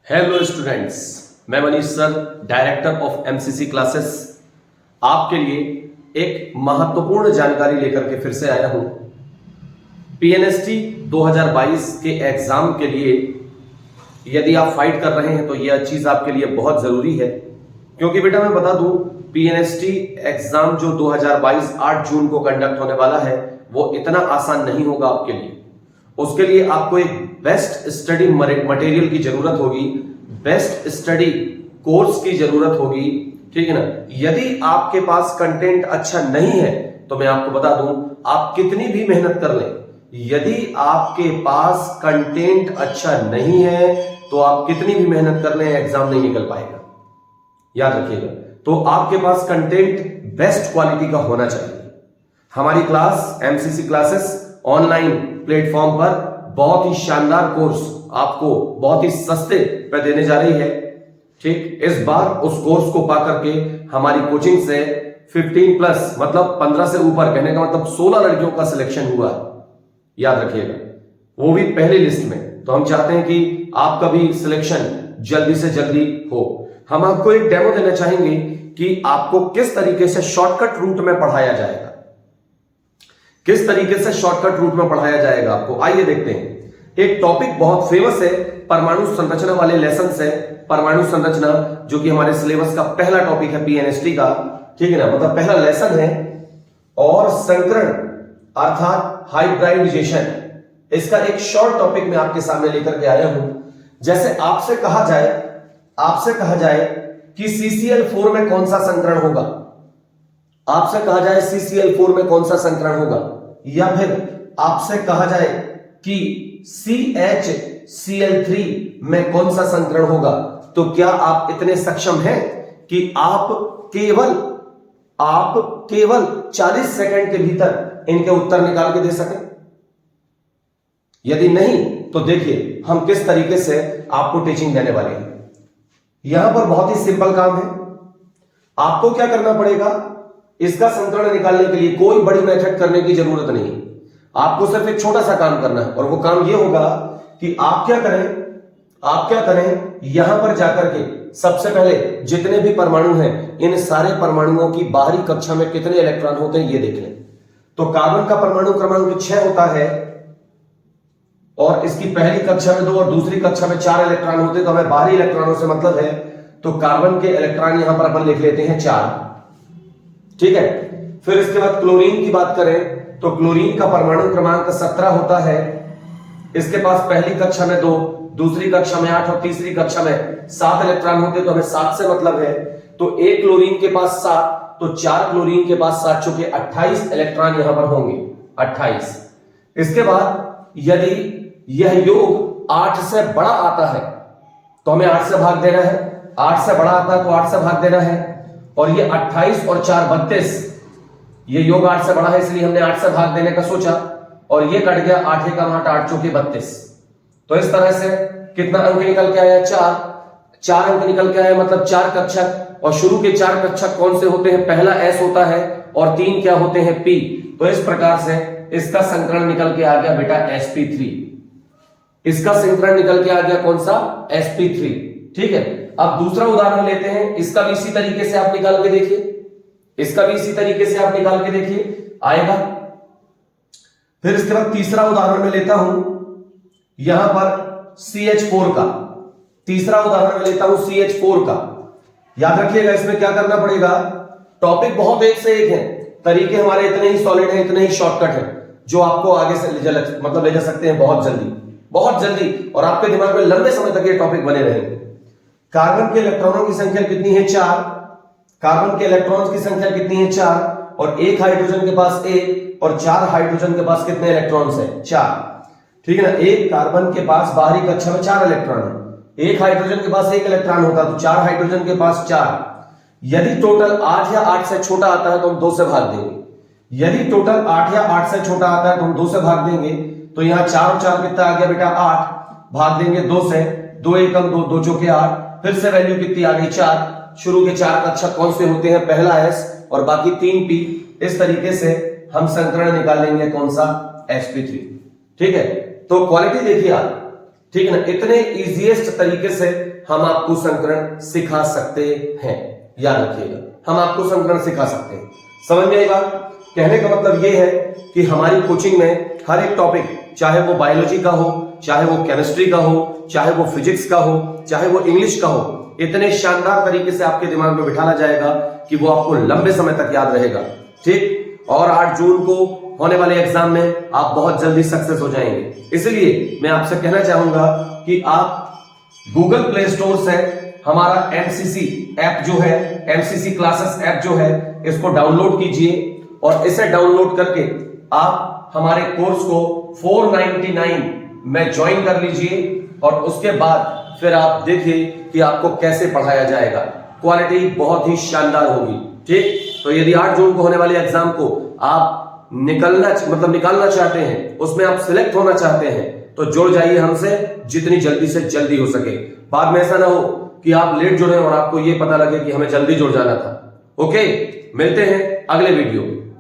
Hello students, मैं Manish sir, director of MCC classes, आपके लिए एक महत्वपूर्ण जानकारी लेकर के फिर से आया हूं। पीएनएसटी 2022 के एग्जाम के लिए यदि आप फाइट कर रहे हैं तो यह चीज आपके लिए बहुत जरूरी है, क्योंकि बेटा मैं बता दूं, पीएनएसटी एग्जाम जो 2022 8 जून को कंडक्ट होने वाला है वो इतना आसान नहीं होगा आपके लिए। उसके लिए आपको एक बेस्ट स्टडी मटेरियल की जरूरत होगी, बेस्ट स्टडी कोर्स की जरूरत होगी, ठीक है ना। यदि आपके पास कंटेंट अच्छा नहीं है तो मैं आपको बता दूं, आप कितनी भी मेहनत कर लें, यदि आपके पास कंटेंट अच्छा नहीं है तो आप कितनी भी मेहनत कर लें एग्जाम नहीं निकल पाएगा। याद रखिएगा, तो आपके पास कंटेंट बेस्ट क्वालिटी का होना चाहिए। हमारी class MCC classes online platform पर बहुत ही शानदार कोर्स आपको बहुत ही सस्ते पे देने जा रही है। ठीक, इस बार उस कोर्स को पा करके हमारी कोचिंग से 15 प्लस मतलब 15 से ऊपर, कहने का मतलब 16 लड़कियों का सिलेक्शन हुआ है। याद रखिएगा, वो भी पहली लिस्ट में। तो हम चाहते हैं कि आपका भी सिलेक्शन जल्दी से जल्दी हो। हम आपको एक डेमो देना चाहेंगे कि आपको किस तरीके से शॉर्टकट रूट में पढ़ाया जाएगा, किस तरीके से शॉर्टकट रूट में पढ़ाया जाएगा आपको। आइए देखते हैं। एक टॉपिक बहुत फेमस है, परमाणु संरचना वाले लेसन से, परमाणु संरचना जो कि हमारे सिलेबस का पहला टॉपिक है पीएनएसटी का, ठीक है ना, मतलब पहला लेसन है। और संकरण अर्थात हाइब्रिडाइजेशन, इसका एक शॉर्ट टॉपिक मैं आपके सामने लेकर के आया हूं। जैसे आपसे कहा जाए कि CCl4 में कौन सा संकरण होगा, आपसे कहा जाए CCl4 में कौन सा संकरण होगा, या फिर आपसे कहा जाए कि CHCl3 में कौन सा संकरण होगा, तो क्या आप इतने सक्षम हैं कि आप केवल 40 सेकंड के भीतर इनके उत्तर निकाल के दे सकें? यदि नहीं तो देखिए हम किस तरीके से आपको टीचिंग देने वाले हैं। यहां पर बहुत ही सिंपल काम है। आपको क्या करना पड़ेगा, इसका संकरण निकालने के लिए कोई बड़ी मेथड करने की जरूरत नहीं, आपको सिर्फ एक छोटा सा काम करना है। और वो काम ये होगा कि आप क्या करें, यहां पर जाकर के सबसे पहले जितने भी परमाणु हैं, इन सारे परमाणुओं की बाहरी कक्षा में कितने इलेक्ट्रॉन होते हैं ये देख लें। तो कार्बन का परमाणु क्रमांक 6 होता है और इसकी पहली कक्षा में 2 और दूसरी कक्षा में 4 इलेक्ट्रॉन होते हैं, तो हमें बाहरी इलेक्ट्रॉनों से मतलब है। तो कार्बन के इलेक्ट्रॉन यहां पर अपन लिख लेते हैं 4, ठीक है। फिर इसके बाद क्लोरीन की बात करें तो क्लोरीन का परमाणु क्रमांक 17 होता है। इसके पास पहली कक्षा में 2, दूसरी कक्षा में 8 और तीसरी कक्षा में 7 इलेक्ट्रॉन होते हैं, तो हमें 7 से मतलब है। तो एक क्लोरीन के पास 7, तो 4 क्लोरीन के पास 7, चुके 28 इलेक्ट्रॉन यहां पर होंगे, 28। इसके बाद यदि यह योग 8 से बड़ा आता है तो हमें 8 से भाग देना है, 8 से बड़ा आता है तो 8 से भाग देना है। और ये 28 और 4 32, ये योग 8 से बड़ा है इसलिए हमने 8 से भाग देने का सोचा, और ये कट गया 8 एकम 8, 8 चौके 32। तो इस तरह से कितना अंक निकल के आया, 4 अंक निकल के आया, मतलब 4 कक्षक। और शुरू के 4 कक्षक कौन से होते हैं, पहला S होता है और 3 क्या होते हैं, P। तो इस प्रकार से इसका संकरण निकल के आ गया बेटा sp3, इसका संकरण निकल के आ गया कौन सा, sp3, ठीक है। अब दूसरा उदाहरण लेते हैं, इसका भी इसी तरीके से आप निकाल के देखिए, इसका भी इसी तरीके से आप निकाल के देखिए, आएगा। फिर इसके बाद तीसरा उदाहरण में लेता हूं, यहां पर CH4 का, तीसरा उदाहरण में लेता हूं CH4 का। याद रखिएगा इसमें क्या करना पड़ेगा, टॉपिक बहुत एक से एक है, तरीके हमारे इतने ही सॉलिड हैं, इतने ही शॉर्टकट है, जो आपको आगे से ले जा सकते हैं बहुत जल्दी, और आपके दिमाग में लंबे समय तक ये टॉपिक बने रहेंगे। कार्बन के इलेक्ट्रॉनों की संख्या कितनी है, 4। कार्बन के इलेक्ट्रॉन्स की संख्या कितनी है, 4, और एक हाइड्रोजन के पास 1 और 4 हाइड्रोजन के पास कितने इलेक्ट्रॉन्स हैं, 4, ठीक है ना। एक कार्बन के पास बाहरी कक्षा में 4 इलेक्ट्रॉन है, एक हाइड्रोजन के पास 1 इलेक्ट्रॉन होता तो 4 हाइड्रोजन के पास 4। यदि टोटल 8 या 8 से छोटा आता है तो हम 2 से भाग देंगे, यदि टोटल 8 या 8 से छोटा आता है तो हम 2 से भाग देंगे। तो यहां 4 और 4 कितना आ गया बेटा, 8, भाग देंगे 2 से, 2 एकम 2, 2 चौके 8, फिर से वैल्यू कितनी आ गई, 4। शुरू के 4 कक्षक कौन से होते हैं, पहला S और बाकी 3 P। इस तरीके से हम संकरण निकाल लेंगे कौन सा, sp3, ठीक है। तो क्वालिटी देखिए आप, ठीक है ना। इतने इजीएस्ट तरीके से हम आपको संकरण सिखा सकते हैं, याद रखिएगा, हम आपको संकरण सिखा सकते हैं। समझ में आई बात? कहने का मतलब यह है कि हमारी कोचिंग में हर एक टॉपिक, चाहे वो बायोलॉजी का हो, चाहे वो केमिस्ट्री का हो, चाहे वो फिजिक्स का हो, चाहे वो इंग्लिश का हो, इतने शानदार तरीके से आपके दिमाग में बिठाना जाएगा कि वो आपको लंबे समय तक याद रहेगा। ठीक, और 8 जून को होने वाले एग्जाम में आप बहुत जल्दी सक्सेस हो जाएंगे। इसलिए मैं आपसे कहना चाहूंगा कि आप गूगल प्ले स्टोर से हमारा एमसीसी ऐप जो है, एमसीसी क्लासेस ऐप जो है, इसको डाउनलोड कीजिए और इसे डाउनलोड करके आप हमारे कोर्स को 499 में ज्वाइन कर लीजिए और उसके बाद फिर आप देखिए कि आपको कैसे पढ़ाया जाएगा। क्वालिटी बहुत ही शानदार होगी। ठीक, तो यदि 8 जून को होने वाले एग्जाम को आप निकालना चाहते हैं, उसमें आप सिलेक्ट होना चाहते हैं, तो जुड़ जाइए हमसे जितनी जल्दी से जल्दी हो सके। बाद में ऐसा ना हो कि आप लेट जुड़े और आपको ये पता लगे कि हमें जल्दी जुड़ जाना था। ओके, मिलते हैं अगले वीडियो में।